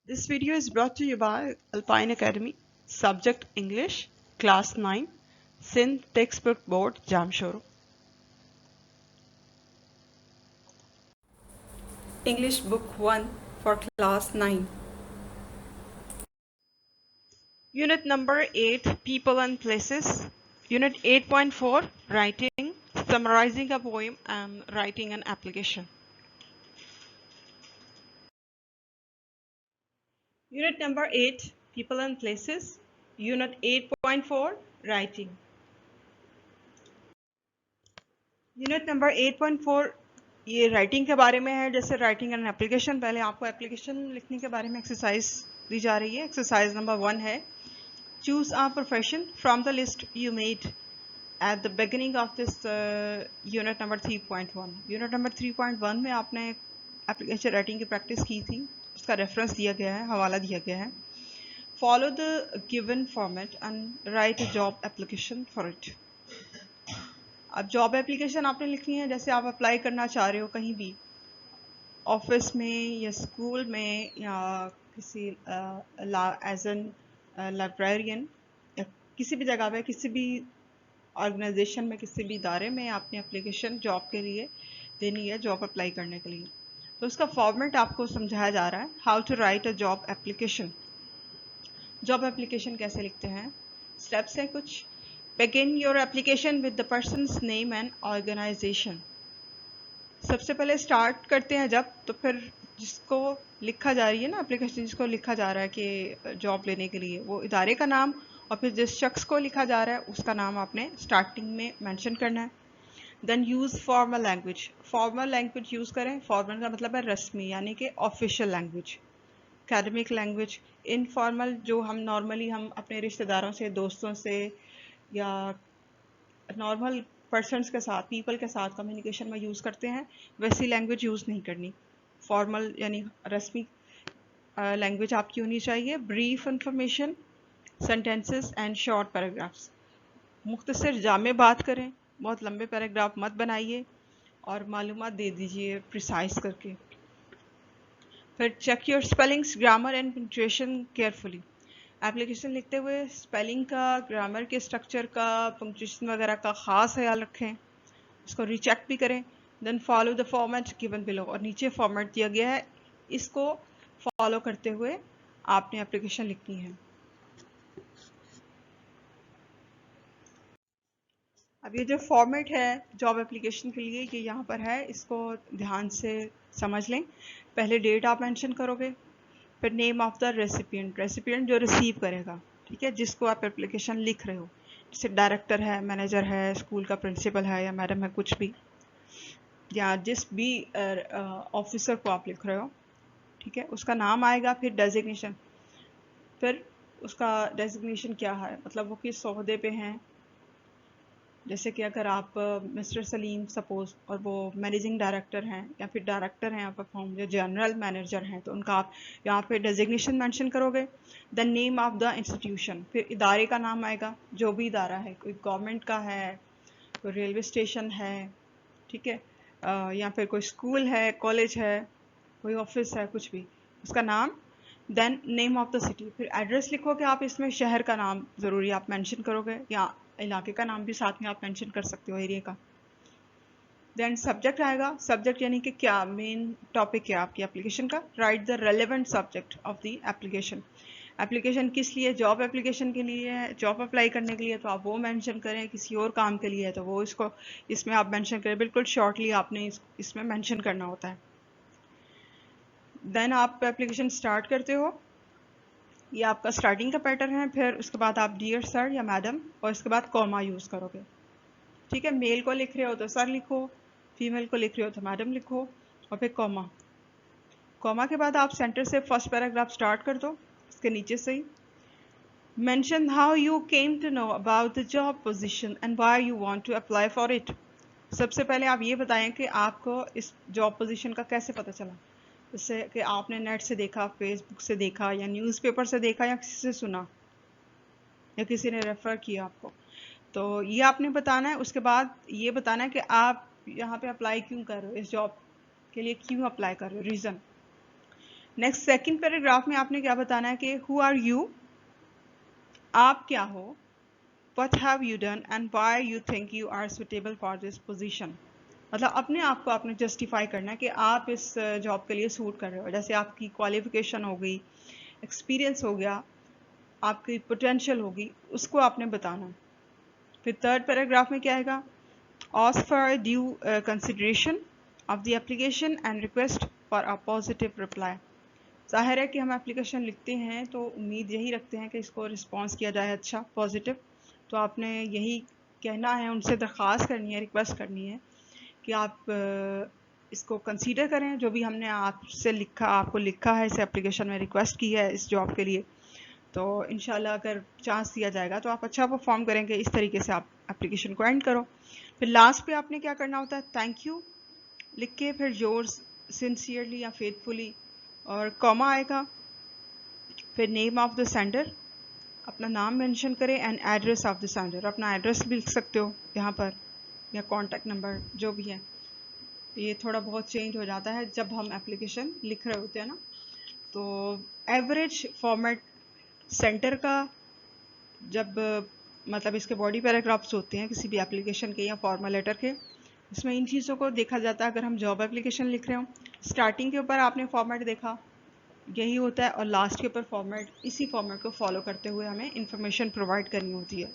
This video is brought to you by Alpine Academy, subject English, class 9, Sindh Textbook Board, Jamshoro. English Book 1 for class 9. Unit number 8, People and Places. Unit 8.4, Writing, summarizing a poem and writing an application. Unit number 8, People and Places. Unit 8.4, Writing. Unit number 8.4 ये writing के बारे में है। जैसे writing an application, पहले आपको application लिखने के बारे में एक्सरसाइज दी जा रही है। एक्सरसाइज नंबर 1 है, choose a profession from the list you made at the beginning of this unit number 3.1। Unit number 3.1 में आपने एप्लीकेशन राइटिंग की प्रैक्टिस की थी, उसका रेफरेंस दिया गया है, हवाला दिया गया है। Follow the given format and right a job application for it. अब जॉब एप्लीकेशन आपने लिखनी है, जैसे आप अप्लाई करना चाह रहे हो कहीं भी, ऑफिस में या स्कूल में या किसी एज एन लाइब्रेरियन या किसी भी जगह पे, किसी भी ऑर्गेनाइजेशन में, किसी भी इदारे में आपने एप्लीकेशन जॉब के लिए देनी है, जॉब अप्लाई करने के लिए। तो उसका फॉर्मेट आपको समझाया जा रहा है, how to write a job application. Job application कैसे लिखते हैं, स्टेप्स हैं कुछ। Begin your application with the person's name and organization. सबसे पहले स्टार्ट करते हैं जब, तो फिर जिसको लिखा जा रही है ना एप्लीकेशन, जिसको लिखा जा रहा है कि जॉब लेने के लिए, वो इदारे का नाम और फिर जिस शख्स को लिखा जा रहा है उसका नाम आपने स्टार्टिंग में मेंशन करना है। Then use formal language. Formal language use करें। फॉर्मल का मतलब है रस्मी, यानी कि official language, academic language. Informal जो हम नॉर्मली हम अपने रिश्तेदारों से, दोस्तों से या नॉर्मल पर्सनस के साथ, पीपल के साथ कम्युनिकेशन में यूज़ करते हैं, वैसी लैंग्वेज यूज़ नहीं करनी। फॉर्मल यानी रस्मी लैंग्वेज आपकी होनी चाहिए। Brief information, sentences and short paragraphs. मुख्तसर जामे बात करें, बहुत लंबे पैराग्राफ मत बनाइए और मालूमात दे दीजिए प्रिसाइज करके। फिर check your spellings, grammar and punctuation carefully. Application लिखते हुए स्पेलिंग का, ग्रामर के स्ट्रक्चर का, पंक्चुएशन वगैरह का ख़ास ख्याल रखें, उसको रीचेक भी करें। Then follow the format given below, और नीचे फॉर्मेट दिया गया है, इसको फॉलो करते हुए आपने एप्लीकेशन लिखनी है। अब ये जो फॉर्मेट है जॉब एप्लीकेशन के लिए, ये यहाँ पर है, इसको ध्यान से समझ लें। पहले डेट आप मेंशन करोगे, फिर name of the recipient, recipient जो रिसीव करेगा, ठीक है, जिसको आप एप्लीकेशन लिख रहे हो। जैसे डायरेक्टर है, मैनेजर है, स्कूल का प्रिंसिपल है या मैडम है, कुछ भी, या जिस भी ऑफिसर को आप लिख रहे हो, ठीक है, उसका नाम आएगा। फिर डेजिग्नेशन, फिर उसका डेजिग्नेशन क्या है, मतलब वो किस ओहदे पे हैं। जैसे कि अगर आप मिस्टर सलीम सपोज और वो मैनेजिंग डायरेक्टर हैं या फिर डायरेक्टर हैं आप फॉर्म, या जनरल मैनेजर हैं, तो उनका आप यहाँ पे डेजिग्नेशन मेंशन करोगे। The name of the institution, फिर इदारे का नाम आएगा, जो भी इदारा है, कोई गवर्नमेंट का है, कोई रेलवे स्टेशन है, ठीक है, या फिर कोई स्कूल है, कॉलेज है, कोई ऑफिस है, कुछ भी, उसका नाम। Then name of the city, फिर एड्रेस लिखोगे आप, इसमें शहर का नाम ज़रूरी आप मेंशन करोगे, या इलाके का नाम भी साथ में आप मेंशन कर सकते हो, एरिया का। देन सब्जेक्ट आएगा, सब्जेक्ट यानी कि क्या मेन टॉपिक है आपकी एप्लीकेशन का। Right the relevant subject of the application. Application किस लिए, जॉब एप्लीकेशन के लिए है, जॉब अप्लाई करने के लिए तो आप वो मेंशन करें, किसी और काम के लिए है तो वो इसको इसमें आप मेंशन करें, बिल्कुल शॉर्टली आपने इसमें मेंशन करना होता है। देन आप एप्लीकेशन स्टार्ट करते हो, ये आपका स्टार्टिंग का पैटर्न है। फिर उसके बाद आप डियर सर या मैडम, और इसके बाद कॉमा यूज़ करोगे, ठीक है। मेल को लिख रहे हो तो सर लिखो, फीमेल को लिख रहे हो तो मैडम लिखो, और फिर कॉमा। कॉमा के बाद आप सेंटर से फर्स्ट पैराग्राफ स्टार्ट कर दो, इसके नीचे से ही। Mention how you came to know about the job position and why you want to apply for it. सबसे पहले आप ये बताएं कि आपको इस जॉब पोजीशन का कैसे पता चला। जैसे कि आपने नेट से देखा, फेसबुक से देखा, या न्यूज़पेपर से देखा, या किसी से सुना, या किसी ने रेफ़र किया आपको, तो ये आपने बताना है। उसके बाद ये बताना है कि आप यहाँ पे अप्लाई क्यों कर रहे हो, इस जॉब के लिए क्यों अप्लाई कर रहे हो, रीज़न। नेक्स्ट सेकंड पैराग्राफ में आपने क्या बताना है कि हु आर यू, आप क्या हो, what have you done and why you think you are suitable for this position. मतलब अपने आप को आपने जस्टिफाई करना है कि आप इस जॉब के लिए सूट कर रहे हो। जैसे आपकी क्वालिफिकेशन हो गई, एक्सपीरियंस हो गया, आपकी पोटेंशियल होगी, उसको आपने बताना। फिर थर्ड पैराग्राफ में क्या आएगा, ask for due consideration of the application and request for a positive reply. जाहिर है कि हम एप्लीकेशन लिखते हैं तो उम्मीद यही रखते हैं कि इसको रिस्पॉन्स किया जाए अच्छा, पॉजिटिव। तो आपने यही कहना है, उनसे दरख्वास्त करनी है, रिक्वेस्ट करनी है कि आप इसको कंसीडर करें, जो भी हमने आपसे लिखा, आपको लिखा है इस एप्लीकेशन में, रिक्वेस्ट की है इस जॉब के लिए। तो इंशाल्लाह अगर चांस दिया जाएगा तो आप अच्छा परफॉर्म करेंगे। इस तरीके से आप एप्लीकेशन को एंड करो। फिर लास्ट पे आपने क्या करना होता है, थैंक यू लिख के फिर योर्स सिंसियरली या फेथफुली और कॉमा आएगा, फिर नेम ऑफ द सेंडर, अपना नाम मेंशन करें, and address of the sender, अपना एड्रेस भी लिख सकते हो यहाँ पर, या कॉन्टैक्ट नंबर जो भी है। ये थोड़ा बहुत चेंज हो जाता है जब हम एप्लीकेशन लिख रहे होते हैं ना। तो एवरेज फॉर्मेट सेंटर का, जब मतलब इसके बॉडी पैराग्राफ्स होते हैं किसी भी एप्लीकेशन के या फॉर्मल लेटर के, इसमें इन चीज़ों को देखा जाता है। अगर हम जॉब एप्लीकेशन लिख रहे हो, स्टार्टिंग के ऊपर आपने फॉर्मेट देखा, यही होता है, और लास्ट के ऊपर फॉर्मेट, इसी फॉर्मेट को फॉलो करते हुए हमें इंफॉर्मेशन प्रोवाइड करनी होती है।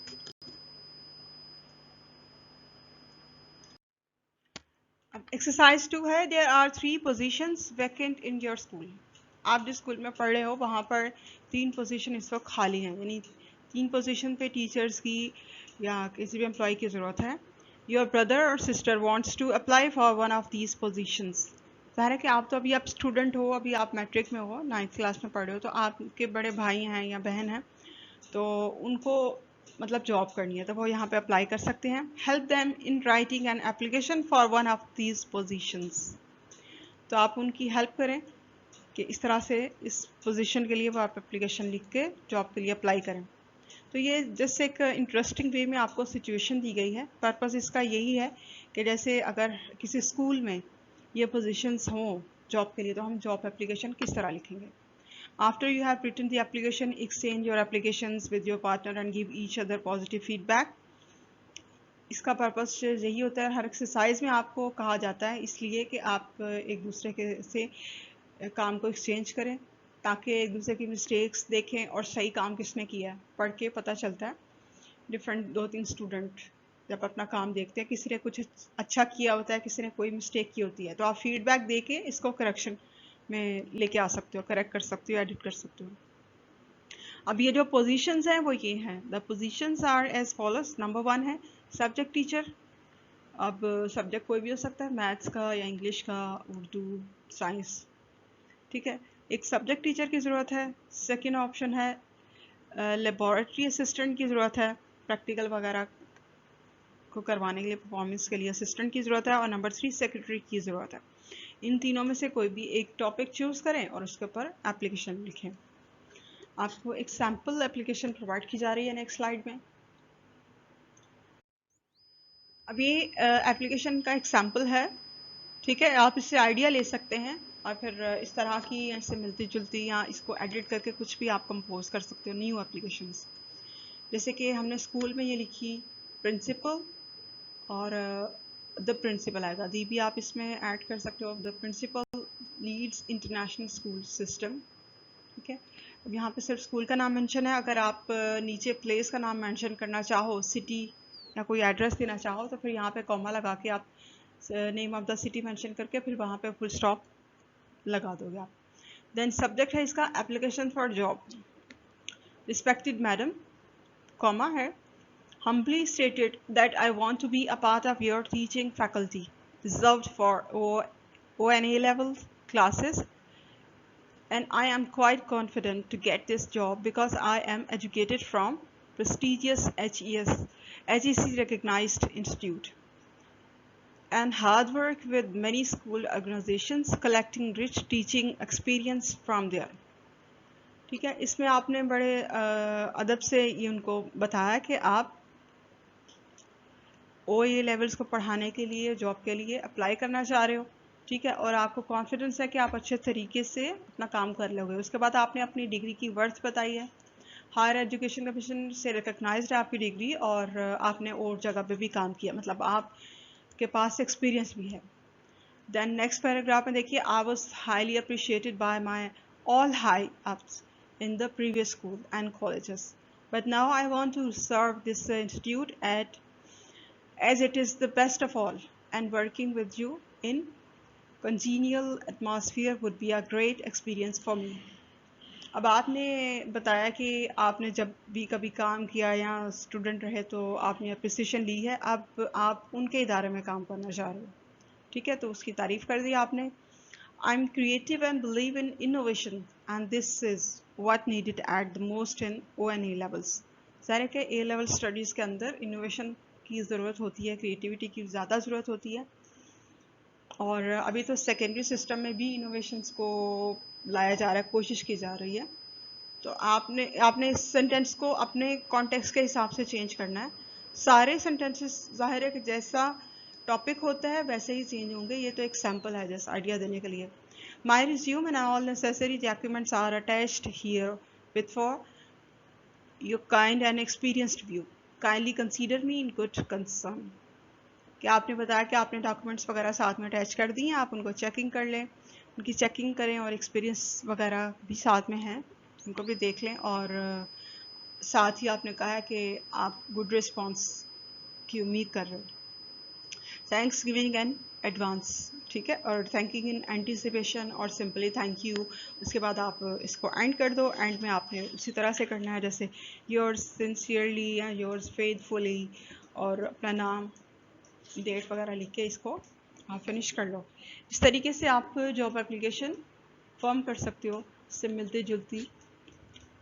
अब एक्सरसाइज 2 है, there are 3 positions vacant in your school. आप जिस स्कूल में पढ़ रहे हो वहाँ पर 3 पोजीशन इस वक्त खाली हैं, यानी 3 पोजीशन पे टीचर्स की या किसी भी एम्प्लॉय की ज़रूरत है। योर ब्रदर और sister wants to apply for one of these positions. ज़ाहिर है कि आप तो अभी आप स्टूडेंट हो, अभी आप मैट्रिक में हो, 9th क्लास में पढ़ रहे हो, तो आपके बड़े भाई हैं या बहन हैं, तो उनको मतलब जॉब करनी है, तो वो यहाँ पे अप्लाई कर सकते हैं। Help them in writing an application for one of these positions. तो आप उनकी हेल्प करें कि इस तरह से इस पोजीशन के लिए वो आप एप्लीकेशन लिख के जॉब के लिए अप्लाई करें। तो ये जस्ट एक इंटरेस्टिंग वे में आपको सिचुएशन दी गई है। पर्पस इसका यही है कि जैसे अगर किसी स्कूल में ये पोजीशंस हों जॉब के लिए, तो हम जॉब एप्लीकेशन किस तरह लिखेंगे। After you have written the application, exchange your applications with your partner and give each other positive feedback. इसका पर्पस यही होता है, हर एक्सरसाइज में आपको कहा जाता है इसलिए कि आप एक दूसरे के से काम को एक्सचेंज करें, ताकि एक दूसरे की मिस्टेक्स देखें और सही काम किसने किया है। पढ़ के पता चलता है, डिफरेंट 2-3 स्टूडेंट जब अपना काम देखते हैं, किसी ने कुछ अच्छा किया होता है, किसी ने कोई मिस्टेक की होती है, तो आप फीडबैक दे के इसको करेक्शन में लेके आ सकते हो, करेक्ट कर सकते हो, एडिट कर सकते हो। अब ये जो पोजीशंस हैं वो ये हैं, the positions are as follows. Number 1 है सब्जेक्ट टीचर। अब सब्जेक्ट कोई भी हो सकता है, मैथ्स का या इंग्लिश का, उर्दू, साइंस, ठीक है। एक सब्जेक्ट टीचर की ज़रूरत है। सेकेंड ऑप्शन है लेबॉरेटरी असिस्टेंट की ज़रूरत है, प्रैक्टिकल वगैरह को करवाने के लिए, परफॉर्मेंस के लिए असिस्टेंट की ज़रूरत है। और नंबर 3 सेक्रेटरी की ज़रूरत है। इन तीनों में से कोई भी एक टॉपिक चूज़ करें और उसके ऊपर एप्लीकेशन लिखें। आपको एक सैम्पल एप्लीकेशन प्रोवाइड की जा रही है नेक्स्ट स्लाइड में। अब ये एप्लीकेशन का एक सैम्पल है, ठीक है। आप इससे आइडिया ले सकते हैं और फिर इस तरह की ऐसे मिलती जुलती या इसको एडिट करके कुछ भी आप कंपोज कर सकते हो न्यू एप्लीकेशंस। जैसे कि हमने स्कूल में ये लिखी प्रिंसिपल और द प्रिंसिपल आएगा, दी भी आप इसमें ऐड कर सकते हो। The principal Leeds International School system, ठीक है। अब यहाँ पे सिर्फ स्कूल का नाम मेंशन है। अगर आप नीचे प्लेस का नाम मेंशन करना चाहो, सिटी या कोई एड्रेस देना चाहो, तो फिर यहाँ पे कॉमा लगा के आप name of the city mention करके फिर वहाँ पे फुल स्टॉप लगा दोगे आप। देन सब्जेक्ट है इसका application for job. Respected madam, comma है, humbly stated that I want to be a part of your teaching faculty reserved for ONA level classes, and I am quite confident to get this job because I am educated from prestigious HEC recognized institute and hard work with many school organizations collecting rich teaching experience from there। ठीक है, इसमें आपने बड़े अदब से ये उनको बताया कि आप OA लेवल्स को पढ़ाने के लिए जॉब के लिए अप्लाई करना चाह रहे हो। ठीक है, और आपको कॉन्फिडेंस है कि आप अच्छे तरीके से अपना काम कर लोगे। उसके बाद आपने अपनी डिग्री की वर्थ बताई है, हायर एजुकेशन कमीशन से रिकग्नाइज्ड है आपकी डिग्री, और आपने और जगह पे भी काम किया, मतलब आपके पास एक्सपीरियंस भी है। देन नेक्स्ट पैराग्राफ में देखिए, I was highly appreciated by my all high ups in the previous school and colleges, but now I want to serve this institute as it is the best of all, and working with you in congenial atmosphere would be a great experience for me. अब आपने बताया कि आपने जब भी कभी काम किया या स्टूडेंट रहे तो आपने अप्रिसिएशन ली है, अब आप उनके इदारे में काम करना चाह रहे हो, ठीक है, तो उसकी तारीफ कर दी आपने। I'm creative and believe in innovation, and this is what needed at the most in O&A levels. ज़ाहिर है कि ए लेवल स्टडीज़ के अंदर इनोवेशन की ज़रूरत होती है, क्रिएटिविटी की ज़्यादा ज़रूरत होती है, और अभी तो सेकेंडरी सिस्टम में भी इनोवेशंस को लाया जा रहा है, कोशिश की जा रही है। तो आपने आपने इस सेंटेंस को अपने कॉन्टेक्स्ट के हिसाब से चेंज करना है। सारे सेंटेंसेस ज़ाहिर है कि जैसा टॉपिक होता है वैसे ही चेंज होंगे, ये तो एक सैम्पल है जैसा आइडिया देने के लिए। My resume and all necessary documents are attached herewith for your kind and experienced view, kindly consider me in good concern. कि आपने बताया कि आपने डॉक्यूमेंट्स वगैरह साथ में अटैच कर दिए हैं, आप उनको चेकिंग कर लें, उनकी चेकिंग करें, और एक्सपीरियंस वगैरह भी साथ में हैं, उनको भी देख लें, और साथ ही आपने कहा है कि आप गुड रिस्पॉन्स की उम्मीद कर रहे हो। थैंक्स गिविंग एन एडवांस, ठीक है, और थैंकिंग इन एंटिसिपेशन और सिंपली थैंक यू। उसके बाद आप इसको एंड कर दो, एंड में आपने उसी तरह से करना है जैसे योर्स सिंसियरली या योर्स फेथफुली, और अपना नाम, डेट वगैरह लिख के इसको आप फिनिश कर लो। इस तरीके से आप जॉब एप्लीकेशन फॉर्म कर सकते हो, इससे मिलती जुलती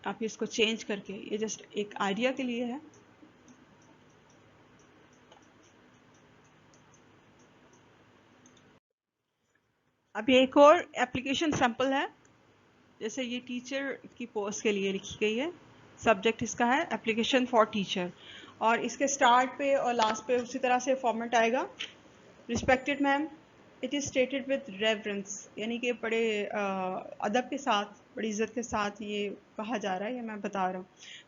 आप इसको चेंज करके, ये जस्ट एक आइडिया के लिए है। अब ये एक और एप्लीकेशन सैंपल है, जैसे ये टीचर की पोस्ट के लिए लिखी गई है, सब्जेक्ट इसका है एप्लीकेशन फॉर टीचर, और इसके स्टार्ट पे और लास्ट पे उसी तरह से फॉर्मेट आएगा। Respected ma'am, it is stated with reference, यानी कि बड़े अदब के साथ, बड़ी इज़्ज़त के साथ ये कहा जा रहा है, ये मैं बता रहा हूँ।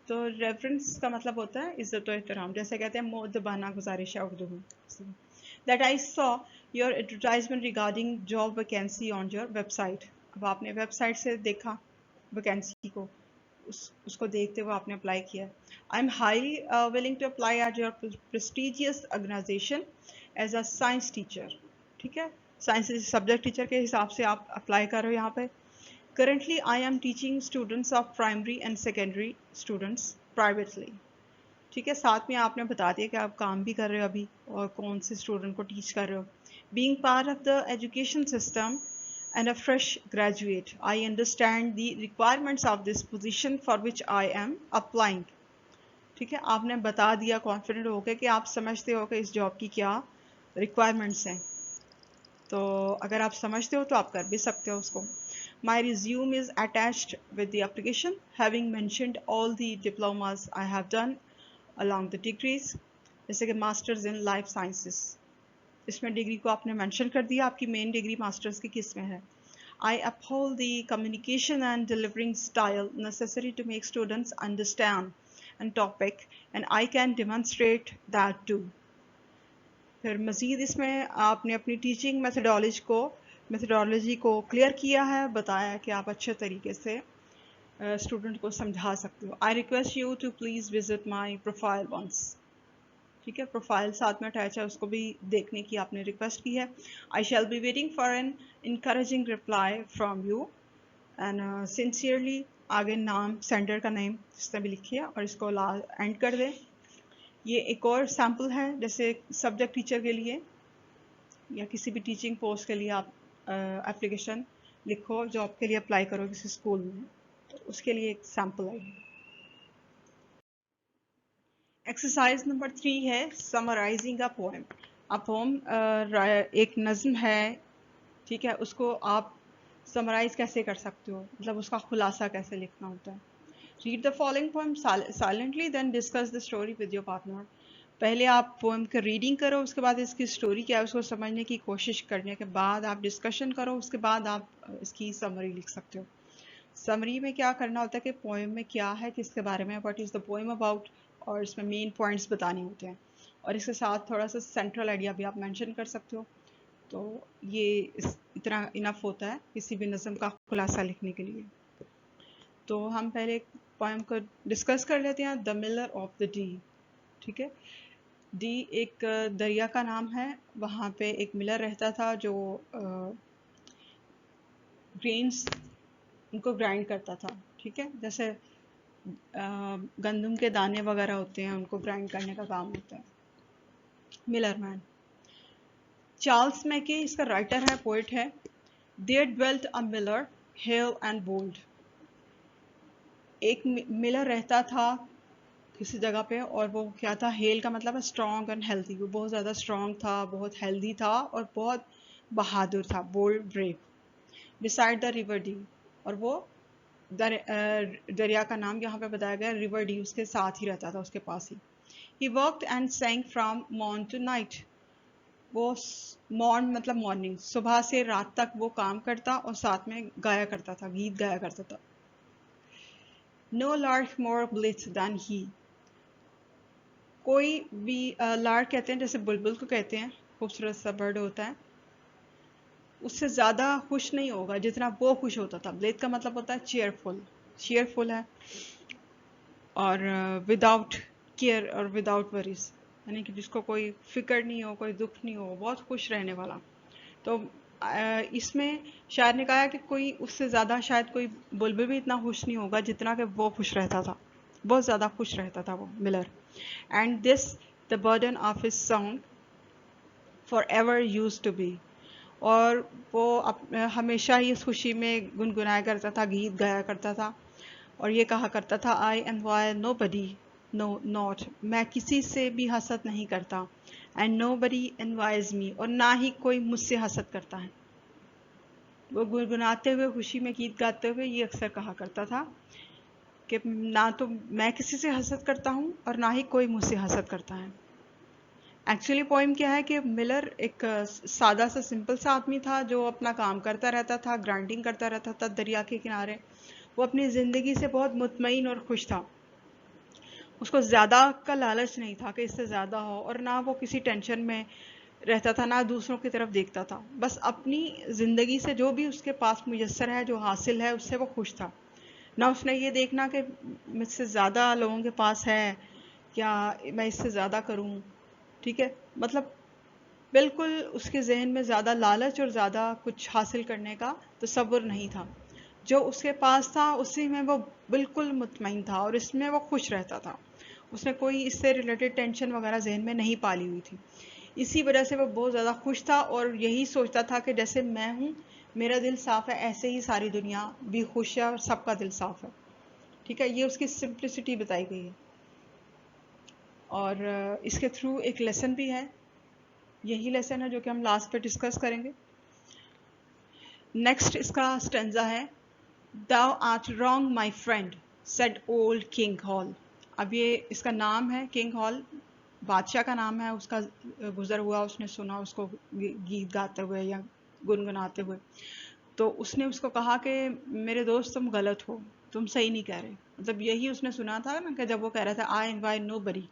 तो रेफरेंस का मतलब होता है इज़्ज़त और एहतराम, जैसे कहते हैं मोदबाना गुजारिश है उर्दू में। That I saw your advertisement regarding job vacancy on your website. अब आपने वेबसाइट से देखा वैकेंसी को, उसको देखते हुए आपने अप्लाई किया। I am highly willing to apply at your prestigious organisation as a science teacher, ठीक है, साइंस सब्जेक्ट टीचर के हिसाब से आप अप्लाई कर रहे हो यहाँ पे। Currently I am teaching students of primary and secondary students privately, ठीक है, साथ में आपने बता दिया कि आप काम भी कर रहे हो अभी और कौन से स्टूडेंट को टीच कर रहे हो। Being part of the education system and a fresh graduate, I understand the requirements of this position for which I am applying, ठीक है, आपने बता दिया कॉन्फिडेंट होकर कि आप समझते हो कि इस जॉब की क्या रिक्वायरमेंट्स हैं, तो अगर आप समझते हो तो आप कर भी सकते हो उसको। My resume is attached with the application, having mentioned all the diplomas I have done along the degrees, जैसे कि मास्टर्स इन लाइफ साइंसेस, इसमें डिग्री को आपने मेंशन कर दिया, आपकी मेन डिग्री मास्टर्स की किस में है। I uphold the communication and delivering style necessary to make students understand and topic, and I can demonstrate that too. फिर मज़ीद इसमें आपने अपनी टीचिंग मेथडोलॉजी को क्लियर किया है, बताया कि आप अच्छे तरीके से स्टूडेंट को समझा सकते हो। I request you to please visit my profile once, ठीक है, प्रोफाइल साथ में अटैच है, उसको भी देखने की आपने रिक्वेस्ट की है। I shall be waiting for an encouraging reply from you and sincerely, आगे नाम, सेंडर का नेम जिसने भी लिखी है, और इसको एंड कर दें। ये एक और सैम्पल है, जैसे सब्जेक्ट टीचर के लिए या किसी भी टीचिंग पोस्ट के लिए आप एप्लीकेशन लिखो, जॉब के लिए अप्लाई करो किसी स्कूल में, तो उसके लिए एक सैम्पल है। एक्सरसाइज नंबर 3 है summarising a poem. A poem एक नज़्म है, ठीक है, उसको आप समराइज कैसे कर सकते हो, मतलब उसका खुलासा कैसे लिखना होता है। Read the following poem silently, then discuss the story with your partner. पहले आप पोएम की रीडिंग करो, उसके बाद इसकी स्टोरी क्या है उसको समझने की कोशिश करने के बाद आप डिस्कशन करो, उसके बाद आप इसकी समरी लिख सकते हो। समरी में क्या करना होता है कि पोएम में क्या है, किसके बारे में, what is the poem about, और इसमें मेन पॉइंट्स बताने होते हैं, और इसके साथ थोड़ा सा सेंट्रल आइडिया भी आप मेंशन कर सकते हो। तो ये इतना इनफ होता है किसी भी नज़म का खुलासा लिखने के लिए। तो हम पहले पोएम को डिस्कस कर लेते हैं, the miller of the D. ठीक है, डी एक दरिया का नाम है, वहाँ पे एक मिलर रहता था जो ग्रेन्स उनको ग्राइंड करता था। ठीक है, जैसे गंदम के दाने वगैरह होते हैं, उनको ग्राइंड करने का काम होता है, मिलर मैन। चार्ल्स मैके इसका राइटर है, पोइट है। There dwelt a miller hale and bold. एक मिलर रहता था किसी जगह पे, और वो क्या था, हेल का मतलब है स्ट्रॉन्ग एंड हेल्थी। वो बहुत ज़्यादा स्ट्रॉन्ग था, बहुत हेल्दी था और बहुत बहादुर था, bold brave. Beside the river Dee, और वो दरिया का नाम यहाँ पे बताया गया रिवर डी, उसके साथ ही रहता था, उसके पास ही। He worked and sang from morn to night. वो मॉर्न मतलब मॉर्निंग, सुबह से रात तक वो काम करता और साथ में गाया करता था, गीत गाया करता था। नो लार्क मोर ब्लिथ दैन ही। कोई भी लार्क कहते हैं जैसे बुलबुल को कहते हैं, खूबसूरत सा बर्ड होता है, उससे ज़्यादा खुश नहीं होगा जितना वो खुश होता था। ब्लेथ का मतलब होता है चेयरफुल, चेयरफुल है, और विदाउट केयर और विदाउट वरीज, यानी कि जिसको कोई फिक्र नहीं हो, कोई दुख नहीं हो, बहुत खुश रहने वाला। तो इसमें शायर ने कहा कि कोई उससे ज़्यादा शायद कोई बुलबुल भी इतना खुश नहीं होगा जितना कि वो खुश रहता था, बहुत ज़्यादा खुश रहता था वो miller. And this the burden of his song for ever used to be. और वो हमेशा ही इस खुशी में गुनगुनाया करता था, गीत गाया करता था, और ये कहा करता था, आई एनवायर नो बडी नो नॉट, मैं किसी से भी हसद नहीं करता, एंड नो बडी एनवाइज मी, और ना ही कोई मुझसे हसद करता है। वो गुनगुनाते हुए, खुशी में गीत गाते हुए ये अक्सर कहा करता था कि ना तो मैं किसी से हसद करता हूँ और ना ही कोई मुझसे हसद करता है। एक्चुअली पोइम क्या है कि मिलर एक सादा सा सिंपल सा आदमी था जो अपना काम करता रहता था, ग्राइंडिंग करता रहता था दरिया के किनारे। वो अपनी ज़िंदगी से बहुत मुतमईन और खुश था। उसको ज़्यादा का लालच नहीं था कि इससे ज़्यादा हो, और ना वो किसी टेंशन में रहता था, ना दूसरों की तरफ देखता था। बस अपनी ज़िंदगी से जो भी उसके पास मुयस्सर है, जो हासिल है, उससे वो खुश था। ना उसने ये देखना कि मुझसे ज़्यादा लोगों के पास है, क्या मैं इससे ज़्यादा करूं। ठीक है, मतलब बिल्कुल उसके जहन में ज़्यादा लालच और ज़्यादा कुछ हासिल करने का तसव्वुर नहीं था। जो उसके पास था उसी में वो बिल्कुल मुतमईन था और इसमें वो खुश रहता था। उसने कोई इससे रिलेटेड टेंशन वगैरह जहन में नहीं पाली हुई थी। इसी वजह से वो बहुत ज़्यादा खुश था और यही सोचता था कि जैसे मैं हूँ, मेरा दिल साफ़ है, ऐसे ही सारी दुनिया भी खुश है और सबका दिल साफ़ है। ठीक है, ये उसकी सिंप्लिसिटी बताई गई है। और इसके थ्रू एक लेसन भी है, यही लेसन है जो कि हम लास्ट पे डिस्कस करेंगे। नेक्स्ट इसका स्टेंजा है, Thou art wrong, my friend, said old King Hall. अब ये इसका नाम है किंग हॉल, बादशाह का नाम है। उसका गुजर हुआ, उसने सुना उसको गीत गाते हुए या गुनगुनाते हुए, तो उसने उसको कहा कि मेरे दोस्त तुम गलत हो, तुम सही नहीं कह रहे। मतलब यही उसने सुना था ना कि जब वो कह रहा था आई इनवाइट नो बरी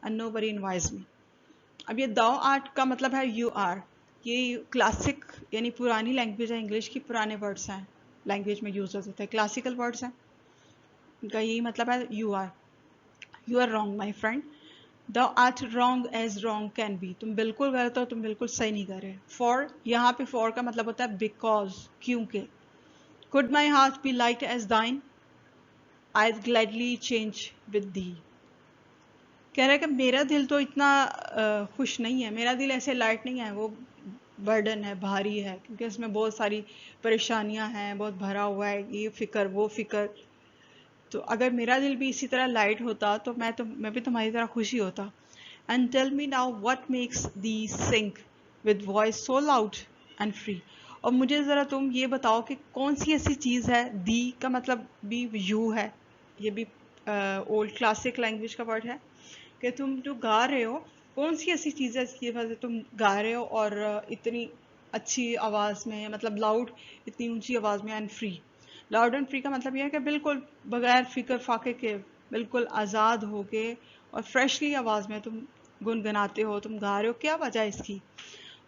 एंड नो बरी इनवाइज मी। अब ये दाउ आर्ट का मतलब है यू आर। ये क्लासिक यानी पुरानी लैंग्वेज है, इंग्लिश की, पुराने वर्ड्स हैं, लैंग्वेज में यूज होते हैं, क्लासिकल वर्ड्स हैं। इनका यही मतलब है you are wrong my friend, thou art wrong as wrong can be. तुम बिल्कुल गलत हो, तुम बिल्कुल सही नहीं कर रहे। फॉर, यहाँ पे फॉर का मतलब होता है बिकॉज, क्योंकि। Could my heart be light as thine, I gladly change with thee. कह रहा है कि मेरा दिल तो इतना खुश नहीं है, मेरा दिल ऐसे लाइट नहीं है, वो बर्डन है, भारी है, क्योंकि इसमें बहुत सारी परेशानियां हैं, बहुत भरा हुआ है, ये फिक्र वो फिक्र। तो अगर मेरा दिल भी इसी तरह लाइट होता तो मैं भी तुम्हारी तरह खुशी होता। And tell me now what makes thee sing with voice so loud and free. और मुझे ज़रा तुम ये बताओ कि कौन सी ऐसी चीज़ है, दी का मतलब भी यू है, ये भी ओल्ड क्लासिक लैंग्वेज का वर्ड है, कि तुम जो गा रहे हो कौन सी ऐसी चीज़ है जिसकी वजह से तुम गा रहे हो और इतनी अच्छी आवाज़ में, मतलब लाउड, इतनी ऊंची आवाज़ में and free. Loud and free का मतलब यह है कि बिल्कुल बगैर फिक्र फाके के, बिल्कुल आज़ाद होके और फ्रेशली आवाज़ में तुम गुनगुनाते हो, तुम गा रहे हो, क्या वजह है इसकी?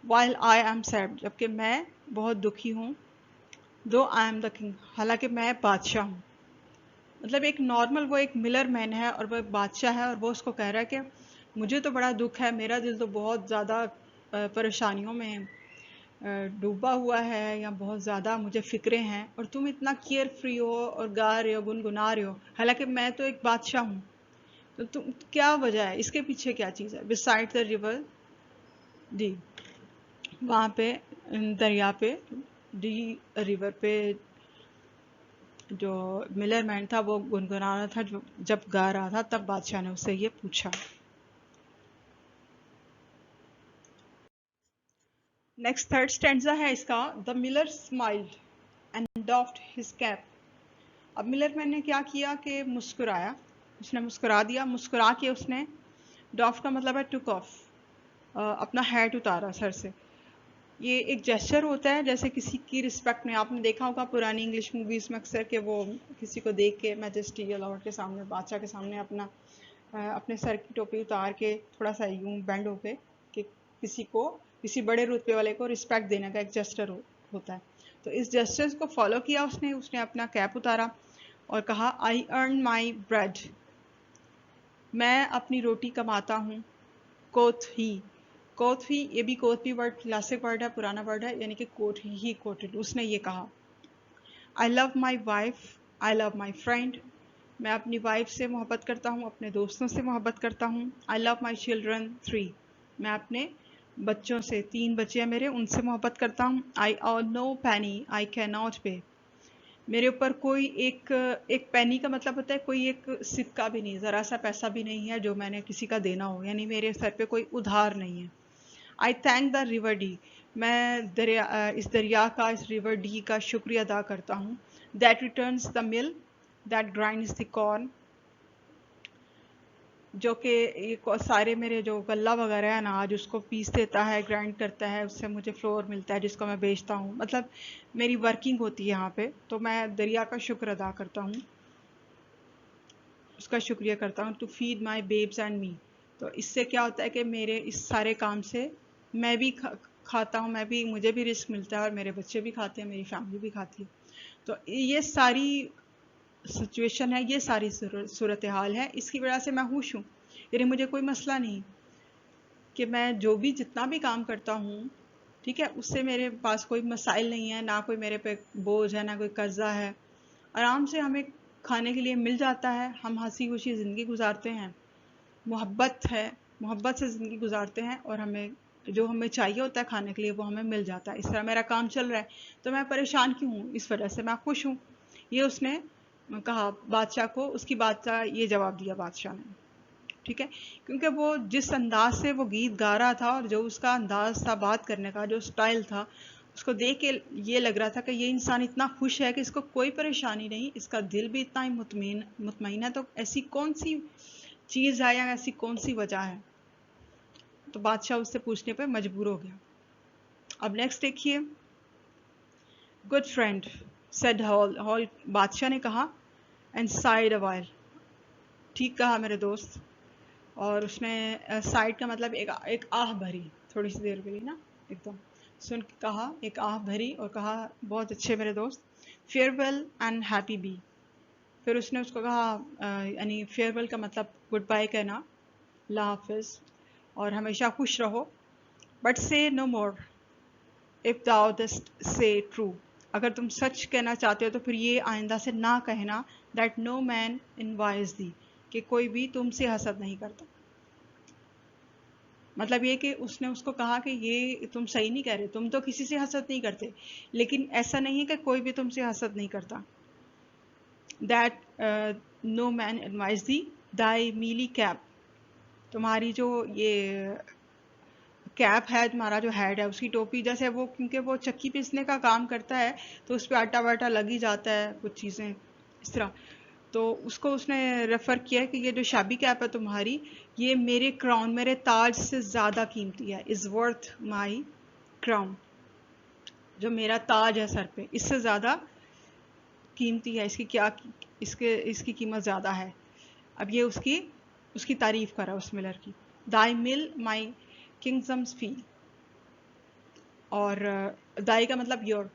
वाइल आई एम सैड, जबकि मैं बहुत दुखी हूँ। दो आई एम द किंग, हालांकि मैं बादशाह हूँ। मतलब एक नॉर्मल, वो एक मिलर मैन है और वो एक बादशाह है और वो उसको कह रहा है कि मुझे तो बड़ा दुख है, मेरा दिल तो बहुत ज़्यादा परेशानियों में डूबा हुआ है, या बहुत ज़्यादा मुझे फ़िक्रें हैं, और तुम इतना केयर फ्री हो और गा रहे हो, गुनगुना रहे हो, हालांकि मैं तो एक बादशाह हूँ। तो तुम, क्या वजह है, इसके पीछे क्या चीज़ है? बिसाइड द रिवर डी, वहाँ पे दरिया पे, डी रिवर पे जो मिलर मैन था वो गुनगुना रहा था, जो जब गा रहा था तब बादशाह ने उससे ये पूछा। नेक्स्ट थर्ड स्टैंजा है इसका। The miller smiled and doffed his cap. अब मिलर मैन ने क्या किया कि मुस्कुराया, उसने मुस्कुरा दिया, मुस्कुरा के उसने, डॉफ्ट का मतलब है टुक ऑफ, अपना हैट उतारा सर से। ये एक जेस्चर होता है, जैसे किसी की रिस्पेक्ट में, आपने देखा होगा पुरानी इंग्लिश मूवीज में अक्सर के वो किसी को देख के मैजेस्टी या लॉर्ड के सामने, बादशाह के सामने अपना अपने सर की टोपी उतार के थोड़ा सा यूं बेंड होके, कि किसी को, किसी बड़े रुतबे वाले को रिस्पेक्ट देने का एक जेस्चर होता है। तो इस जेस्चर को फॉलो किया उसने, उसने अपना कैप उतारा और कहा, आई अर्न माई ब्रेड, मैं अपनी रोटी कमाता हूँ। कोथ ही, ये भी कोथ भी वर्ड क्लासिक वर्ड है, पुराना वर्ड है, यानी कि कोट ही कोटेड, उसने ये कहा। I love my wife, I love my friend, मैं अपनी वाइफ से मोहब्बत करता हूँ, अपने दोस्तों से मोहब्बत करता हूँ। आई लव माई चिल्ड्रन 3, मैं अपने बच्चों से, 3 बच्चे हैं मेरे, उनसे मोहब्बत करता हूँ। आई ऑन नो पैनी आई कैन नॉट पे, मेरे ऊपर कोई एक पैनी का मतलब होता है कोई एक सिक्का भी नहीं, ज़रा सा पैसा भी नहीं है जो मैंने किसी का देना हो, यानी मेरे सर पे कोई उधार नहीं है। आई थैंक द रिवर डी, मैं इस दरिया का, इस रिवर डी का शुक्रिया अदा करता हूँ। That returns the mill that grinds the corn, जो कि ये सारे मेरे जो गल्ला वगैरह है अनाज, उसको पीस देता है, ग्राइंड करता है, उससे मुझे फ्लोर मिलता है जिसको मैं बेचता हूँ। मतलब मेरी वर्किंग होती है यहाँ पे, तो मैं दरिया का शुक्र अदा करता हूँ, उसका शुक्रिया करता हूँ। To feed my babes and me, तो इससे क्या होता है कि मेरे इस सारे काम से मैं भी खाता हूँ, मैं भी, मुझे भी रिस्क मिलता है और मेरे बच्चे भी खाते हैं, मेरी फैमिली भी खाती है। तो ये सारी सिचुएशन है, ये सारी सूरत हाल है, इसकी वजह से मैं खुश हूँ। यानी मुझे कोई मसला नहीं कि मैं जो भी जितना भी काम करता हूँ, ठीक है, उससे मेरे पास कोई मसाइल नहीं है, ना कोई मेरे पे बोझ है, ना कोई कर्जा है, आराम से हमें खाने के लिए मिल जाता है, हम हंसी खुशी ज़िंदगी गुजारते हैं, मोहब्बत है, मोहब्बत से ज़िंदगी गुजारते हैं, और हमें जो हमें चाहिए होता है खाने के लिए वो हमें मिल जाता है। इस तरह मेरा काम चल रहा है, तो मैं परेशान क्यों हूँ? इस वजह से मैं खुश हूँ। ये उसने कहा बादशाह को, उसकी बादशाह ये जवाब दिया बादशाह ने, ठीक है, क्योंकि वो जिस अंदाज से वो गीत गा रहा था और जो उसका अंदाज था बात करने का, जो स्टाइल था, उसको देख के ये लग रहा था कि ये इंसान इतना खुश है कि इसको कोई परेशानी नहीं, इसका दिल भी इतना ही मुतमईन है। तो ऐसी कौन सी चीज़ है या ऐसी कौन सी वजह है? तो बादशाह उससे पूछने पर मजबूर हो गया। अब नेक्स्ट देखिए। Good friend said hall, hall बादशाह ने कहा, एंड साइड अ वाइल, ठीक कहा मेरे दोस्त। और उसने साइड का मतलब एक आह भरी, थोड़ी सी देर के लिए ना, एकदम सुन के कहा, एक आह भरी और कहा, बहुत अच्छे मेरे दोस्त, फेयरवेल एंड हैप्पी बी। फिर उसने उसको कहा, यानी फेयरवेल का मतलब गुड बाय कहना, अल्लाह हाफिज, और हमेशा खुश रहो। But say no more if thou dost say true, अगर तुम सच कहना चाहते हो तो फिर ये आइंदा से ना कहना, दैट नो मैन इनवाइज दी, कि कोई भी तुमसे हसद नहीं करता। मतलब ये कि उसने उसको कहा कि ये तुम सही नहीं कह रहे, तुम तो किसी से हसद नहीं करते, लेकिन ऐसा नहीं है कि कोई भी तुमसे हसद नहीं करता। That no man advise thee thy mealy cap, तुम्हारी जो ये कैप है, तुम्हारा जो हेड है, उसकी टोपी, जैसे वो, क्योंकि वो चक्की पीसने का काम करता है तो उस पर आटा वाटा लग ही जाता है, कुछ चीज़ें इस तरह। तो उसको उसने रेफ़र किया कि ये जो शाबी कैप है तुम्हारी, ये मेरे क्राउन, मेरे ताज से ज़्यादा कीमती है, इज़ वर्थ माई क्राउन, जो मेरा ताज है सर पे, इससे ज़्यादा कीमती है, इसकी कीमत ज़्यादा है। अब ये उसकी तारीफ़ कर रहा है उस मिलर की। दाई मिल माई किंगडम्स फील, और दाई का मतलब योर,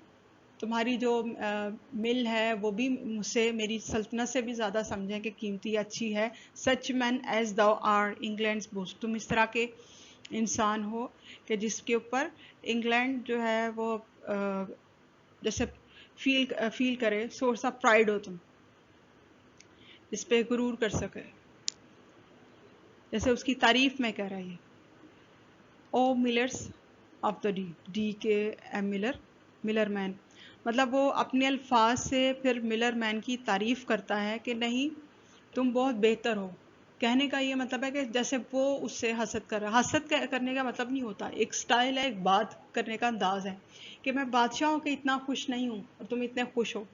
तुम्हारी जो मिल है वो भी मुझसे, मेरी सल्तनत से भी ज़्यादा समझें कि कीमती अच्छी है। Such man as thou are England's boast, तुम इस तरह के इंसान हो कि जिसके ऊपर इंग्लैंड जो है वो जैसे फील करे, सोर्स ऑफ प्राइड हो तुम, इस पे गुरूर कर सके, जैसे उसकी तारीफ में कह रहा है। ओ मिलर्स ऑफ द डी के एम मिलर, मिलर मैन, मतलब वो अपने अल्फाज से फिर मिलर मैन की तारीफ करता है कि नहीं तुम बहुत बेहतर हो। कहने का ये मतलब है कि जैसे वो उससे हसद कर रहा है। हसद करने का मतलब नहीं होता, एक स्टाइल है, एक बात करने का अंदाज है कि मैं बादशाह हूँ कि इतना खुश नहीं हूँ और तुम इतने खुश हो।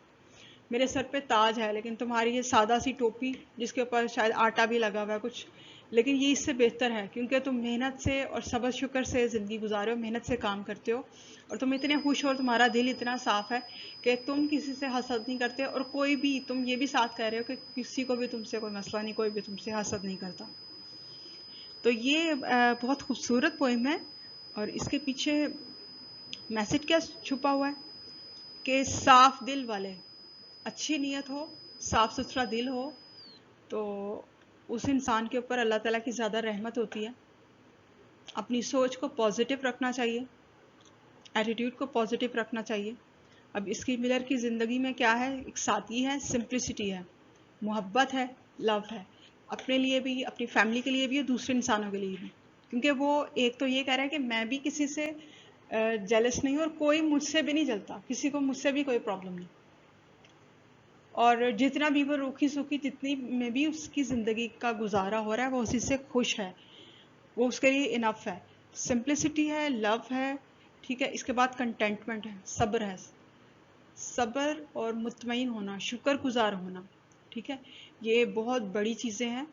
मेरे सर पे ताज है लेकिन तुम्हारी ये सादा सी टोपी जिसके ऊपर शायद आटा भी लगा हुआ है कुछ, लेकिन ये इससे बेहतर है क्योंकि तुम मेहनत से और सब्र शुक्र से ज़िंदगी गुजारे हो, मेहनत से काम करते हो और तुम इतने खुश हो और तुम्हारा दिल इतना साफ़ है कि तुम किसी से हसद नहीं करते, और कोई भी, तुम ये भी साथ कह रहे हो कि किसी को भी तुमसे कोई मसला नहीं, कोई भी तुमसे हसद नहीं करता। तो ये बहुत खूबसूरत पोइम है और इसके पीछे मैसेज क्या छुपा हुआ है कि साफ दिल वाले, अच्छी नीयत हो, साफ सुथरा दिल हो, तो उस इंसान के ऊपर अल्लाह ताला की ज़्यादा रहमत होती है। अपनी सोच को पॉजिटिव रखना चाहिए, एटीट्यूड को पॉजिटिव रखना चाहिए। अब इसकी मिलर की ज़िंदगी में क्या है, एक सादगी है, सिंप्लिसिटी है, मोहब्बत है, लव है, अपने लिए भी, अपनी फैमिली के लिए भी और दूसरे इंसानों के लिए भी। क्योंकि वो एक तो ये कह रहा है कि मैं भी किसी से जेलस नहीं हूँ और कोई मुझसे भी नहीं जलता, किसी को मुझसे भी कोई प्रॉब्लम नहीं, और जितना भी वो रूखी सूखी जितनी में भी उसकी ज़िंदगी का गुजारा हो रहा है वो उसी से खुश है, वो उसके लिए इनफ है। सिंप्लिसिटी है, लव है, ठीक है। इसके बाद कंटेंटमेंट है, सब्र है, सब्र और मुतमईन होना, शुक्रगुजार होना, ठीक है। ये बहुत बड़ी चीज़ें हैं।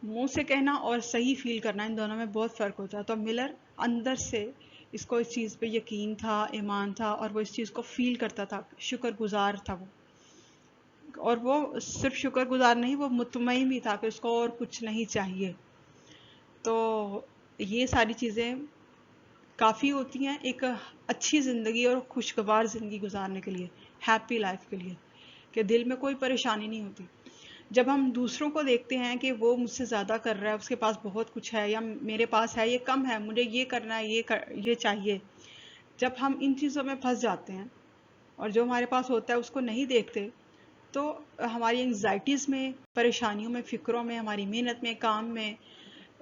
मुंह से कहना और सही फील करना, इन दोनों में बहुत फ़र्क होता है। तो मिलर अंदर से इसको इस चीज़ पे यकीन था, ईमान था और वो इस चीज़ को फील करता था, शुक्रगुजार था वो। और वो सिर्फ शुक्रगुजार नहीं, वो मुतमईन भी था कि उसको और कुछ नहीं चाहिए। तो ये सारी चीज़ें काफ़ी होती हैं एक अच्छी ज़िंदगी और खुशगवार ज़िंदगी गुजारने के लिए, हैप्पी लाइफ के लिए, कि दिल में कोई परेशानी नहीं होती। जब हम दूसरों को देखते हैं कि वो मुझसे ज़्यादा कर रहा है, उसके पास बहुत कुछ है, या मेरे पास है ये कम है, मुझे ये करना है, ये चाहिए, जब हम इन चीज़ों में फंस जाते हैं और जो हमारे पास होता है उसको नहीं देखते, तो हमारी एंग्जाइटीज़ में, परेशानियों में, फ़िक्रों में, हमारी मेहनत में, काम में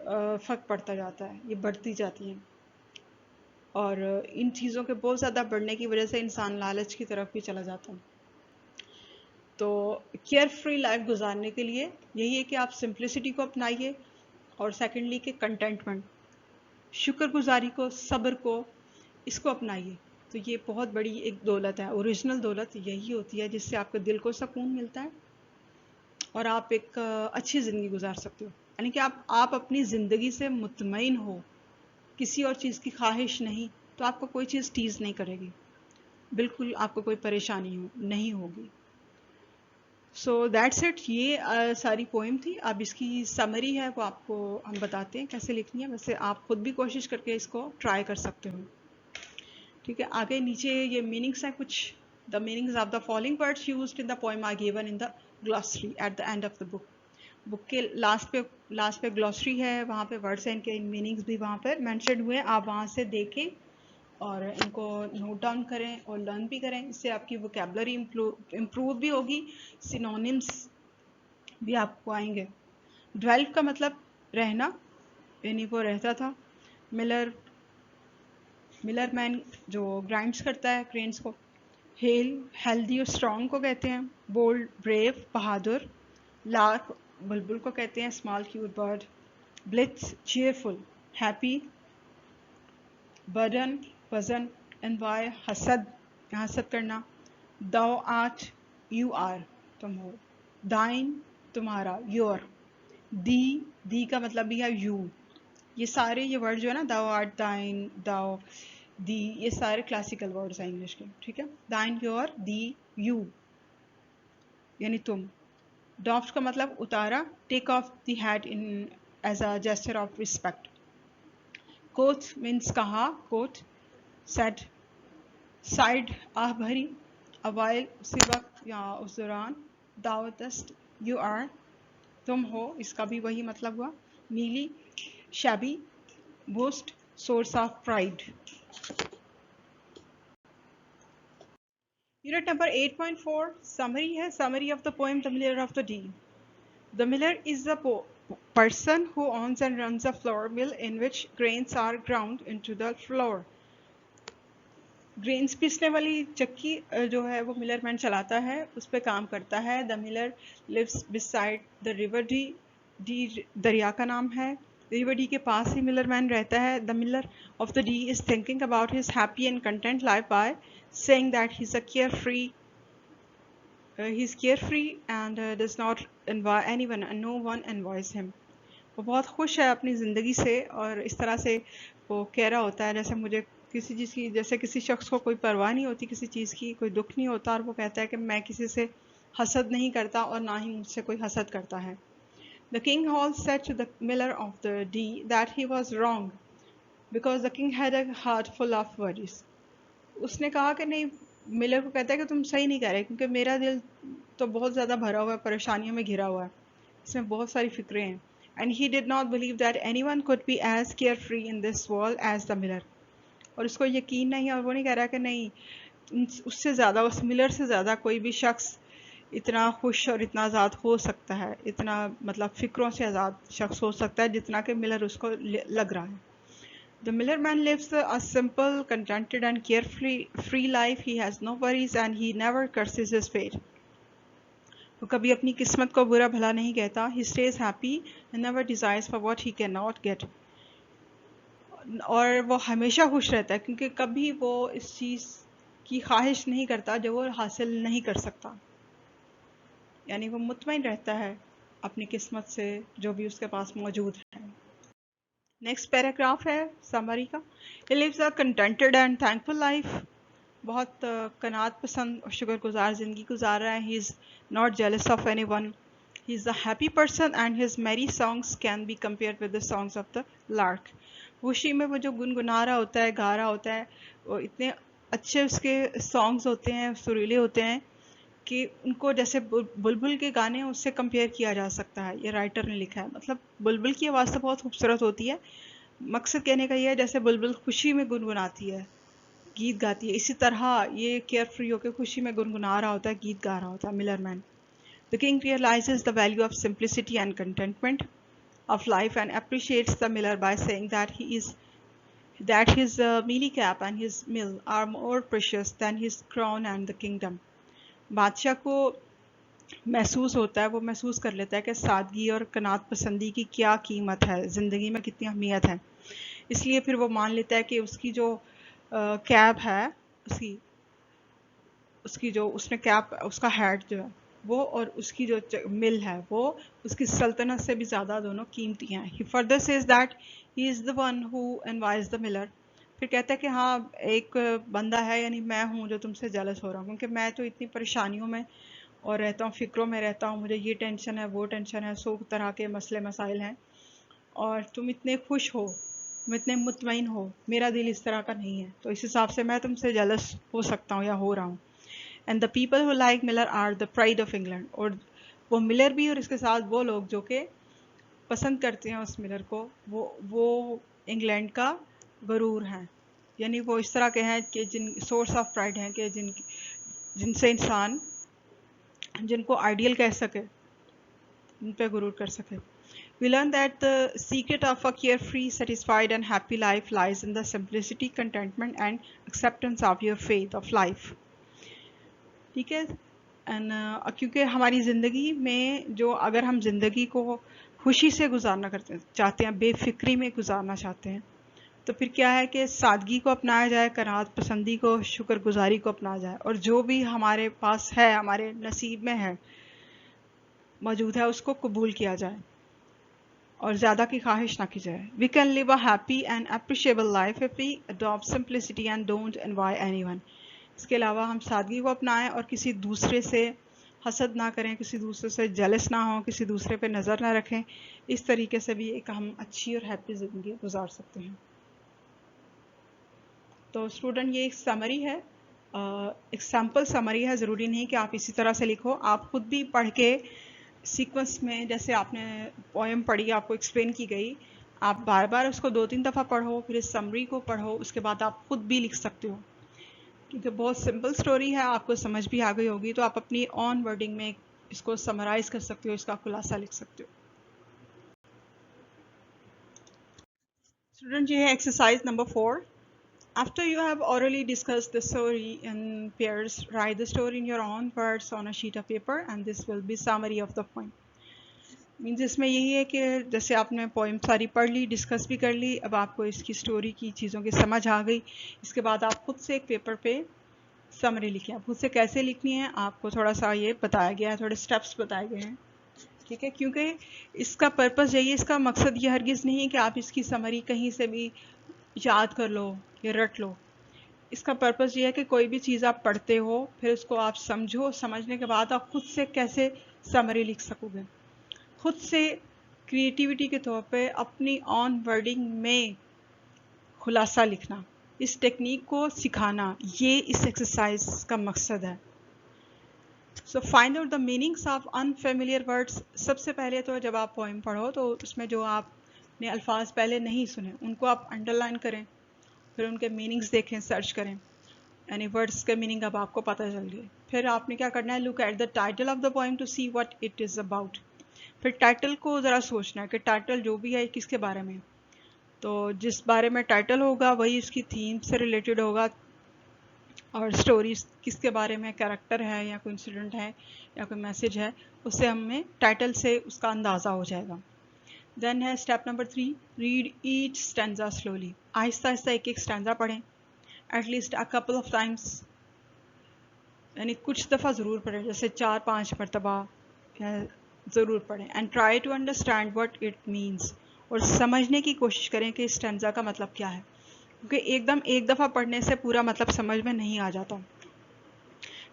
फ़र्क पड़ता जाता है, ये बढ़ती जाती हैं। और इन चीज़ों के बहुत ज़्यादा बढ़ने की वजह से इंसान लालच की तरफ भी चला जाता है। तो केयर फ्री लाइफ गुजारने के लिए यही है कि आप सिंप्लिसिटी को अपनाइए, और सेकेंडली कि कंटेंटमेंट, शुक्रगुजारी को, सब्र को, इसको अपनाइए। तो ये बहुत बड़ी एक दौलत है, ओरिजिनल दौलत यही होती है जिससे आपके दिल को सुकून मिलता है और आप एक अच्छी ज़िंदगी गुजार सकते हो। यानी कि आप अपनी ज़िंदगी से मुतमईन हो, किसी और चीज़ की ख्वाहिश नहीं, तो आपको कोई चीज़ टीज़ नहीं करेगी, बिल्कुल आपको कोई परेशानी नहीं होगी। So that's it. ये सारी पोइम थी। अब इसकी समरी है वो आपको हम बताते हैं कैसे लिखनी है। वैसे आप खुद भी कोशिश करके इसको ट्राई कर सकते हो, ठीक है। आगे नीचे ये मीनिंग्स हैं कुछ। The meanings of the following words used in the poem are given in the glossary at the end of the book. Book के लास्ट पे ग्लॉसरी है, वहाँ पे वर्ड्स हैं, इनके मीनिंग्स भी वहाँ पर मैंशन हुए। आप वहाँ से देखें और इनको नोट डाउन करें और लर्न भी करें। इससे आपकी वोकेबलरी इम्प्रूव भी होगी, सिनोनिम्स भी आपको आएंगे। ड्वेल्व का मतलब रहना, यानी वो रहता था। मिलर मैन जो ग्राइंड्स करता है क्रेन्स को। हेल हेल्दी और स्ट्रॉन्ग को कहते हैं। बोल्ड ब्रेव बहादुर। लार्क बुलबुल को कहते हैं, small cute bird. Blitz cheerful happy. Burden वजन। एनवाय हसद करना। दाओ आर्ट यू आर तुम हो। दाइन तुम्हारा, योर, दी का मतलब भी है यू। ये सारे ये वर्ड जो है ना, दाओ आर्ट, दाइन, दाओ, दी, ये सारे क्लासिकल वर्ड्स हैं इंग्लिश के, ठीक है। दाइन, योर, दी, यू यानी तुम। डॉफ्ट का मतलब उतारा, take off the hat in as a gesture of respect. Quoth means कहा, कोथ। सेड, साइड आह भरी। अवाइल उसी वक्त या उस दौरान। दावतस्ट यू आर, तुम हो, इसका भी वही मतलब हुआ। नीली, shabby, boast, source of pride. Unit number 8.4 summary है। Summary of the poem the miller of the Dee. The miller is the person who owns and runs a flour mill in which grains are ground into the flour. Grains पीसने वाली चक्की जो है वो Miller man चलाता है, उस पर काम करता है। The miller lives beside the river Dee, Dee दरिया का नाम है। रिवर डी के पास ही मिलर मैन रहता है। The miller of the D is thinking about his happy and content life by saying that he is a carefree, he's carefree and does not envy anyone and no one envies him. वो बहुत खुश है अपनी ज़िंदगी से और इस तरह से वो कह रहा होता है जैसे मुझे किसी चीज़ की, जैसे किसी शख्स को कोई परवाह नहीं होती, किसी चीज़ की कोई दुख नहीं होता, और वो कहता है कि मैं किसी से हसद नहीं करता और ना ही मुझसे कोई हसद करता है। The king hall said to the miller of the D that he was wrong because the king had a heart full of worries. उसने कहा कि नहीं, मिलर को कहता है कि तुम सही नहीं कह रहे क्योंकि मेरा दिल तो बहुत ज़्यादा भरा हुआ है, परेशानियों में घिरा हुआ है, इसमें बहुत सारी फिक्रें हैं। And he did not believe that anyone could be as carefree in this world as the miller. और उसको यकीन नहीं है, और वो नहीं कह रहा कि नहीं उससे ज़्यादा, उस मिलर से ज़्यादा कोई भी शख्स इतना खुश और इतना आज़ाद हो सकता है, इतना मतलब फ़िक्रों से आज़ाद शख्स हो सकता है जितना कि मिलर उसको लग रहा है। The miller man lives a simple, contented and carefree life. He has no worries and he never curses his fate. वो कभी अपनी किस्मत को बुरा भला नहीं कहता। He stays happy and never desires for what he cannot get. और वो हमेशा खुश रहता है क्योंकि कभी वो इस चीज़ की ख्वाहिश नहीं करता जो वो हासिल नहीं कर सकता। यानी वो मुतमईन रहता है अपनी किस्मत से जो भी उसके पास मौजूद है। नेक्स्ट पैराग्राफ है समरी का। He lives a contented and thankful life. बहुत कनात पसंद और शुक्रगुजार ज़िंदगी गुजार रहा है। He is not jealous of anyone. He is a happy person and his merry songs can be compared with the songs of the lark. खुशी में वो जो गुनगुना रहा होता है, गा रहा होता है, वो इतने अच्छे उसके सॉन्ग्स होते हैं, सुरीले होते हैं कि उनको जैसे बुलबुल के गाने हैं उससे कंपेयर किया जा सकता है। ये राइटर ने लिखा है। मतलब बुलबुल की आवाज़ तो बहुत खूबसूरत होती है, मकसद कहने का ये है जैसे बुलबुल खुशी में गुनगुनाती है, गीत गाती है, इसी तरह ये केयर फ्री होकर खुशी में गुनगुना रहा होता है, गीत गा रहा होता है miller man. The king realises the value of simplicity and contentment of life and appreciates the miller by saying that his mealy cap and his mill are more precious than his crown and the kingdom. बादशाह को महसूस होता है, वो महसूस कर लेता है कि सादगी और कनात पसंदी की क्या कीमत है, ज़िंदगी में कितनी अहमियत है। इसलिए फिर वो मान लेता है कि उसकी जो कैप है, उसकी जो उसने कैप, उसका हैट जो है वो, और उसकी जो मिल है वो उसकी सल्तनत से भी ज़्यादा दोनों कीमती हैं। He further says that he is the one who envies the miller. फिर कहता है कि हाँ, एक बंदा है, यानी मैं हूँ जो तुमसे जेलस हो रहा हूँ, क्योंकि मैं तो इतनी परेशानियों में और रहता हूँ, फ़िक्रों में रहता हूँ, मुझे ये टेंशन है, वो टेंशन है, 100 तरह के मसले मसाइल हैं, और तुम इतने खुश हो, तुम इतने मुतमईन हो, मेरा दिल इस तरह का नहीं है, तो इस हिसाब से मैं तुमसे जेलस हो सकता हूँ या हो रहा हूँ। And the people who like miller are the pride of England. और वो मिलर भी और इसके साथ वो लोग जो कि पसंद करते हैं उस मिलर को, वो इंग्लैंड का गरूर हैं। यानी वो इस तरह के हैं कि जिन सोर्स ऑफ प्राइड हैं कि जिनसे इंसान जिनको आइडियल कह सके, उन पे गुरूर कर सके। We learn that the secret of a carefree, satisfied and happy life lies in the simplicity, contentment and acceptance of your faith of life. ठीक है। एंड क्योंकि हमारी ज़िंदगी में जो, अगर हम ज़िंदगी को खुशी से गुजारना चाहते हैं, बेफिक्री में गुजारना चाहते हैं, तो फिर क्या है कि सादगी को अपनाया जाए, कनात पसंदी को, शुक्रगुजारी को अपनाया जाए, और जो भी हमारे पास है, हमारे नसीब में है, मौजूद है उसको कबूल किया जाए और ज़्यादा की ख्वाहिश ना की जाए। We can live a happy and appreciable life if we adopt simplicity and don't envy anyone. इसके अलावा हम सादगी को अपनाएं और किसी दूसरे से हसद ना करें, किसी दूसरे से जेलस ना हो, किसी दूसरे पे नज़र ना रखें। इस तरीके से भी एक हम अच्छी और हैप्पी ज़िंदगी गुजार सकते हैं। तो स्टूडेंट ये एक समरी है, एक सैम्पल समरी है, ज़रूरी नहीं कि आप इसी तरह से लिखो। आप खुद भी पढ़ के सीक्वेंस में, जैसे आपने पोएम पढ़ी, आपको एक्सप्लेन की गई, आप बार बार उसको 2-3 दफ़ा पढ़ो, फिर इस समरी को पढ़ो, उसके बाद आप खुद भी लिख सकते हो, क्योंकि बहुत सिंपल स्टोरी है, आपको समझ भी आ गई होगी। तो आप अपनी ऑन वर्डिंग में इसको समराइज कर सकते हो, इसका खुलासा लिख सकते हो। स्टूडेंट ये है exercise number 4। After you have orally discussed the story in pairs, write the story in your own words on a sheet of paper and this will be summary of the poem. Means इसमें यही है कि जैसे आपने poem सारी पढ़ ली, discuss भी कर ली, अब आपको इसकी स्टोरी की चीज़ों की समझ आ गई। इसके बाद आप खुद से एक पेपर पे समरी लिखें। आप खुद से कैसे लिखनी है आपको थोड़ा सा ये बताया गया है, थोड़े स्टेप्स बताए गए हैं, ठीक है। क्योंकि इसका पर्पज़ यही है, इसका मकसद ये हरगिज़ नहीं है कि आप इसकी समरी कहीं से भी याद कर लो या रट लो। इसका पर्पज़ ये है कि कोई भी चीज़ आप पढ़ते हो, फिर उसको आप समझो, समझने के बाद आप खुद से कैसे समरी लिख सकोगे। खुद से क्रिएटिविटी के तौर पे अपनी ऑन वर्डिंग में खुलासा लिखना, इस टेक्निक को सिखाना, ये इस एक्सरसाइज का मकसद है। So find out the meanings of unfamiliar words. सबसे पहले तो जब आप पोएम पढ़ो तो उसमें जो आपने अल्फाज पहले नहीं सुने उनको आप अंडरलाइन करें, फिर उनके मीनिंग्स देखें, सर्च करें, यानी वर्ड्स के मीनिंग अब आपको पता चल गए। फिर आपने क्या करना है, look at the title of the poem to see what it is about. फिर टाइटल को ज़रा सोचना है कि टाइटल जो भी है किसके बारे में। तो जिस बारे में टाइटल होगा वही इसकी थीम से रिलेटेड होगा, और स्टोरीज किसके बारे में, कैरेक्टर है या कोई इंसिडेंट है या कोई मैसेज है, उससे हमें टाइटल से उसका अंदाज़ा हो जाएगा। देन है step number 3, read each stanza slowly. Aahista Aahista एक एक स्टैंजा पढ़ें, at least a couple of times, यानी कुछ दफ़ा ज़रूर पढ़ें, जैसे 4-5 मरतबा ज़रूर पढ़ें। And try to understand what it means, और समझने की कोशिश करें कि स्टैंजा का मतलब क्या है, क्योंकि एकदम एक दफ़ा पढ़ने से पूरा मतलब समझ में नहीं आ जाता।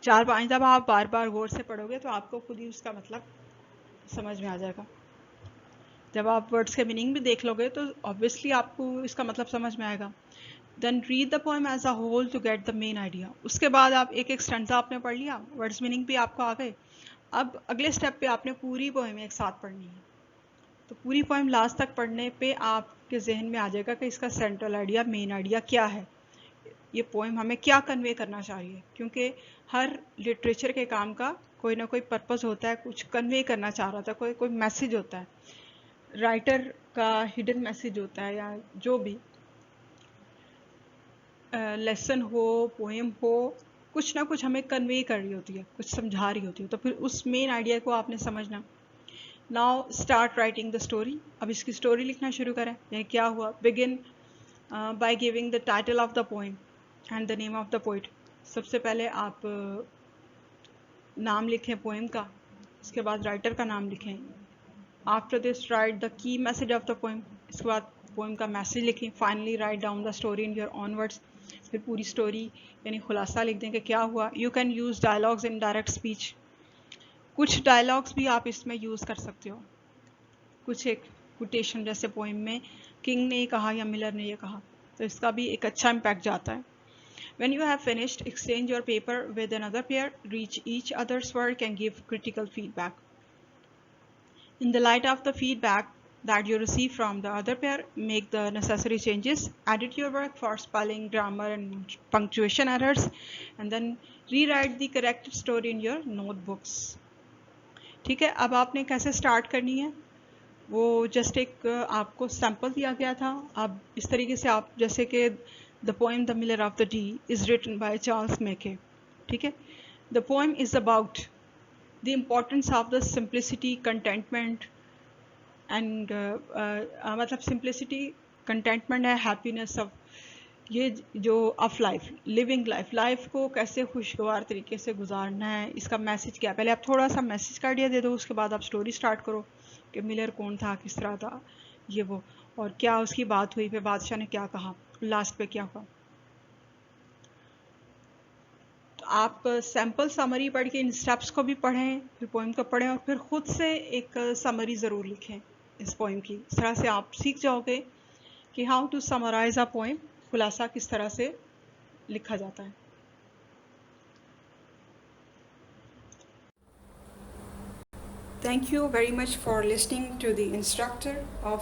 4-5 दफ़ा आप बार बार गौर से पढ़ोगे तो आपको खुद ही उसका मतलब समझ में आ जाएगा। जब आप वर्ड्स के मीनिंग भी देख लोगे तो ऑब्वियसली आपको इसका मतलब समझ में आएगा। Then read the poem as a whole to get the main idea. उसके बाद आप एक एक स्टैंजा आपने पढ़ लिया, वर्ड्स मीनिंग भी आपको आ गए। अब अगले स्टेप पे आपने पूरी पोएम एक साथ पढ़नी है। तो पूरी पोएम लास्ट तक पढ़ने पे आपके जहन में आ जाएगा कि इसका सेंट्रल आइडिया, मेन आइडिया क्या है, ये पोएम हमें क्या कन्वे करना चाहिए। क्योंकि हर लिटरेचर के काम का कोई ना कोई पर्पस होता है, कुछ कन्वे करना चाह रहा था, कोई कोई मैसेज होता है, राइटर का हिडन मैसेज होता है, या जो भी लेसन हो, पोएम हो, कुछ ना कुछ हमें कन्वे कर रही होती है, कुछ समझा रही होती है। तो फिर उस मेन आइडिया को आपने समझना। Now start writing the story. अब इसकी स्टोरी लिखना शुरू करें। यानी क्या हुआ, begin by giving the title of the poem and the name of the poet. सबसे पहले आप नाम लिखें पोएम का, उसके बाद राइटर का नाम लिखें। After this right the key message of the poem. इसके बाद पोएम का मैसेज लिखें। Finally write down the story in your on words. फिर पूरी स्टोरी यानी खुलासा लिख दें कि क्या हुआ। You can use dialogues in direct speech. कुछ डायलॉग्स भी आप इसमें यूज़ कर सकते हो, कुछ एक कोटेशन, जैसे पोएम में किंग ने ये कहा या मिलर ने ये कहा, तो इसका भी एक अच्छा इम्पैक्ट जाता है। When you have finished, exchange your paper with another pair, read each other's work and give critical feedback. In the light of the feedback that you receive from the other pair, make the necessary changes, edit your work for spelling, grammar and punctuation errors, and then rewrite the corrected story in your notebooks. ठीक है, अब आपने कैसे start करनी है वो just एक आपको सैम्पल दिया गया था। अब इस तरीके से आप, जैसे कि the poem the miller of the Dee is written by Charles Mackay. ठीक है, the poem is about the importance of the simplicity, contentment and मतलब सिंप्लिसिटी, कंटेंटमेंट है, हैप्पीनेस ऑफ, ये जो of life, living life, life को कैसे खुशगवार तरीके से गुजारना है, इसका मैसेज क्या है। पहले आप थोड़ा सा मैसेज का आइडिया दे दो, उसके बाद आप स्टोरी स्टार्ट करो कि मिलर कौन था, किस तरह था, ये वो, और क्या उसकी बात हुई, फिर बादशाह ने क्या कहा, लास्ट पे क्या कहा। तो आप सैम्पल समरी पढ़ के इन स्टेप्स को भी पढ़ें, फिर पोइम को पढ़ें, और फिर खुद से एक समरी ज़रूर लिखें इस पोइम की। इस तरह से आप सीख जाओगे कि how to summarise a poem, खुलासा किस तरह से लिखा जाता है। Thank you very much for listening to the instructor of